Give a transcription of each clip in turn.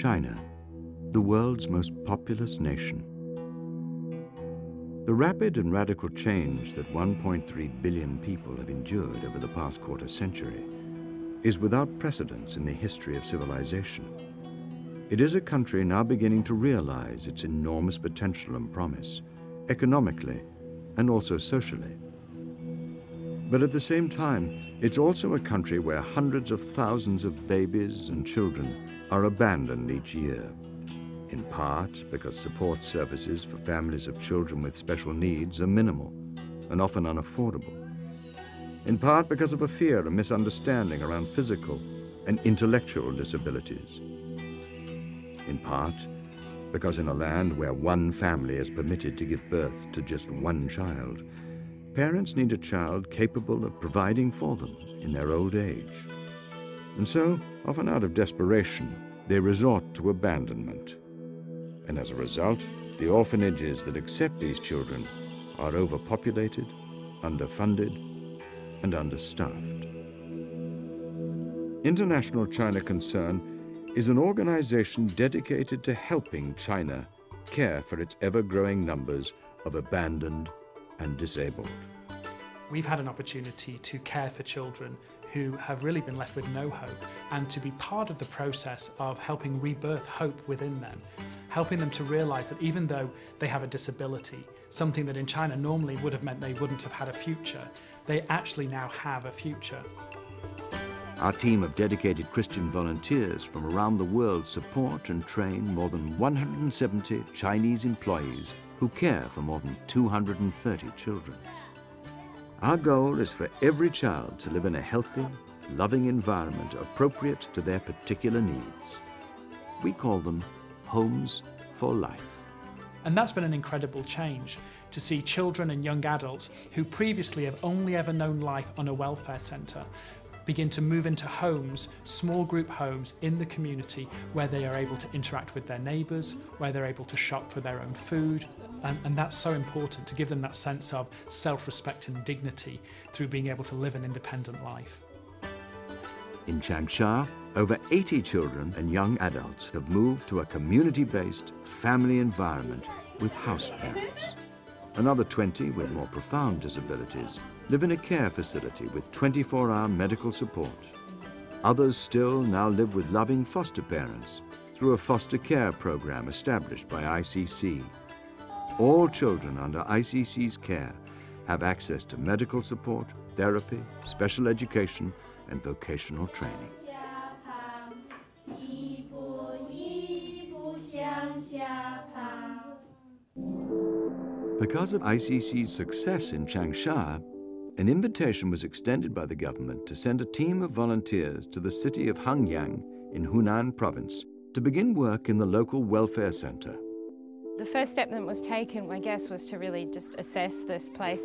China, the world's most populous nation. The rapid and radical change that 1.3 billion people have endured over the past quarter century is without precedence in the history of civilization. It is a country now beginning to realize its enormous potential and promise, economically and also socially. But at the same time, it's also a country where hundreds of thousands of babies and children are abandoned each year, in part because support services for families of children with special needs are minimal and often unaffordable, in part because of a fear and misunderstanding around physical and intellectual disabilities, in part because in a land where one family is permitted to give birth to just one child, parents need a child capable of providing for them in their old age. And so, often out of desperation, they resort to abandonment. And as a result, the orphanages that accept these children are overpopulated, underfunded, and understaffed. International China Concern is an organization dedicated to helping China care for its ever-growing numbers of abandoned and disabled. We've had an opportunity to care for children who have really been left with no hope, and to be part of the process of helping rebirth hope within them, helping them to realize that even though they have a disability, something that in China normally would have meant they wouldn't have had a future, they actually now have a future. Our team of dedicated Christian volunteers from around the world support and train more than 170 Chinese employees who care for more than 230 children. Our goal is for every child to live in a healthy, loving environment appropriate to their particular needs. We call them Homes for Life. And that's been an incredible change, to see children and young adults who previously have only ever known life on a welfare centre begin to move into homes, small group homes in the community, where they are able to interact with their neighbours, where they're able to shop for their own food. And that's so important, to give them that sense of self-respect and dignity through being able to live an independent life. In Changsha, over 80 children and young adults have moved to a community-based family environment with house parents. Another 20 with more profound disabilities live in a care facility with 24-hour medical support. Others still now live with loving foster parents through a foster care program established by ICC. All children under ICC's care have access to medical support, therapy, special education, and vocational training. Because of ICC's success in Changsha, an invitation was extended by the government to send a team of volunteers to the city of Hangyang in Hunan province to begin work in the local welfare center. The first step that was taken, I guess, was to really just assess this place.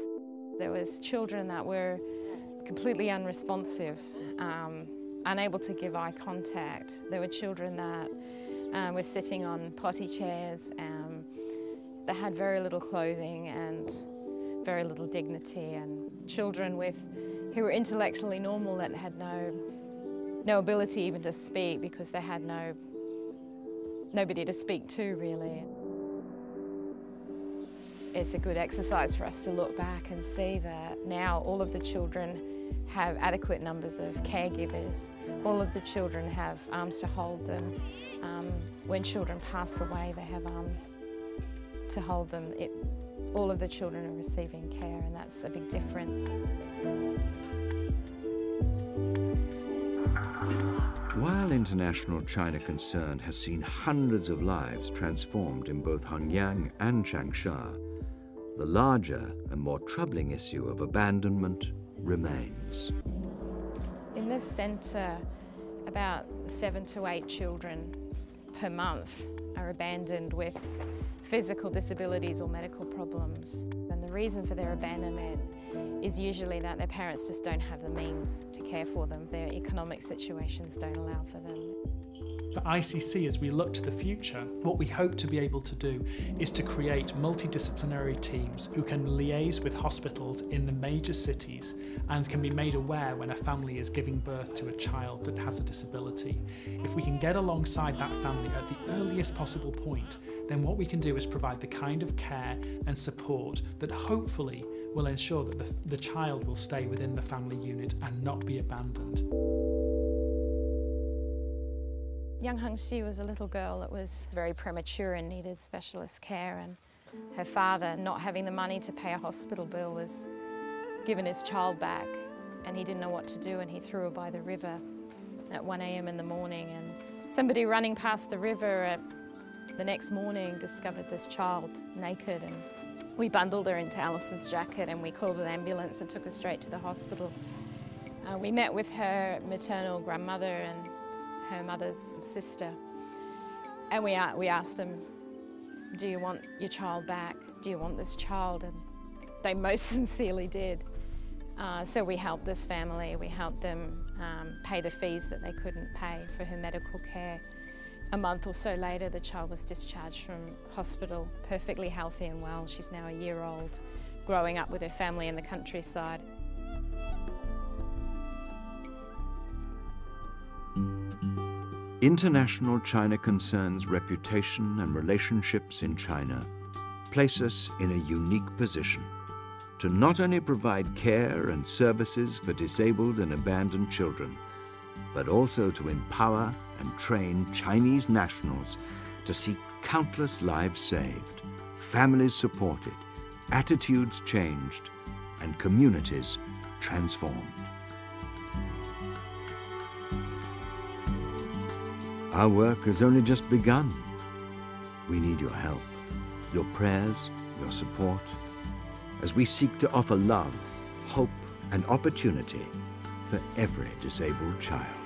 There was children that were completely unresponsive, unable to give eye contact. There were children that were sitting on potty chairs. They had very little clothing and very little dignity, and children who were intellectually normal that had no ability even to speak because they had nobody to speak to, really. It's a good exercise for us to look back and see that now all of the children have adequate numbers of caregivers. All of the children have arms to hold them. When children pass away, they have arms to hold them. All of the children are receiving care, and that's a big difference. While International China Concern has seen hundreds of lives transformed in both Hangyang and Changsha, the larger and more troubling issue of abandonment remains. In this centre, about 7 to 8 children per month are abandoned with physical disabilities or medical problems. And the reason for their abandonment is usually that their parents just don't have the means to care for them. Their economic situations don't allow for them. For ICC, as we look to the future, what we hope to be able to do is to create multidisciplinary teams who can liaise with hospitals in the major cities and can be made aware when a family is giving birth to a child that has a disability. If we can get alongside that family at the earliest possible point, then what we can do is provide the kind of care and support that hopefully will ensure that the child will stay within the family unit and not be abandoned. Young Hung-Shee was a little girl that was very premature and needed specialist care, and her father, not having the money to pay a hospital bill, was given his child back, and he didn't know what to do, and he threw her by the river at 1 a.m. in the morning, and somebody running past the river the next morning discovered this child naked, and we bundled her into Alison's jacket and we called an ambulance and took her straight to the hospital. We met with her maternal grandmother and her mother's sister, and we asked them, do you want your child back? Do you want this child? And they most sincerely did. So we helped this family, we helped them pay the fees that they couldn't pay for her medical care. A month or so later, the child was discharged from hospital, perfectly healthy and well. She's now a year old, growing up with her family in the countryside. International China Concern's reputation and relationships in China place us in a unique position to not only provide care and services for disabled and abandoned children, but also to empower and train Chinese nationals to see countless lives saved, families supported, attitudes changed, and communities transformed. Our work has only just begun. We need your help, your prayers, your support, as we seek to offer love, hope, and opportunity for every disabled child.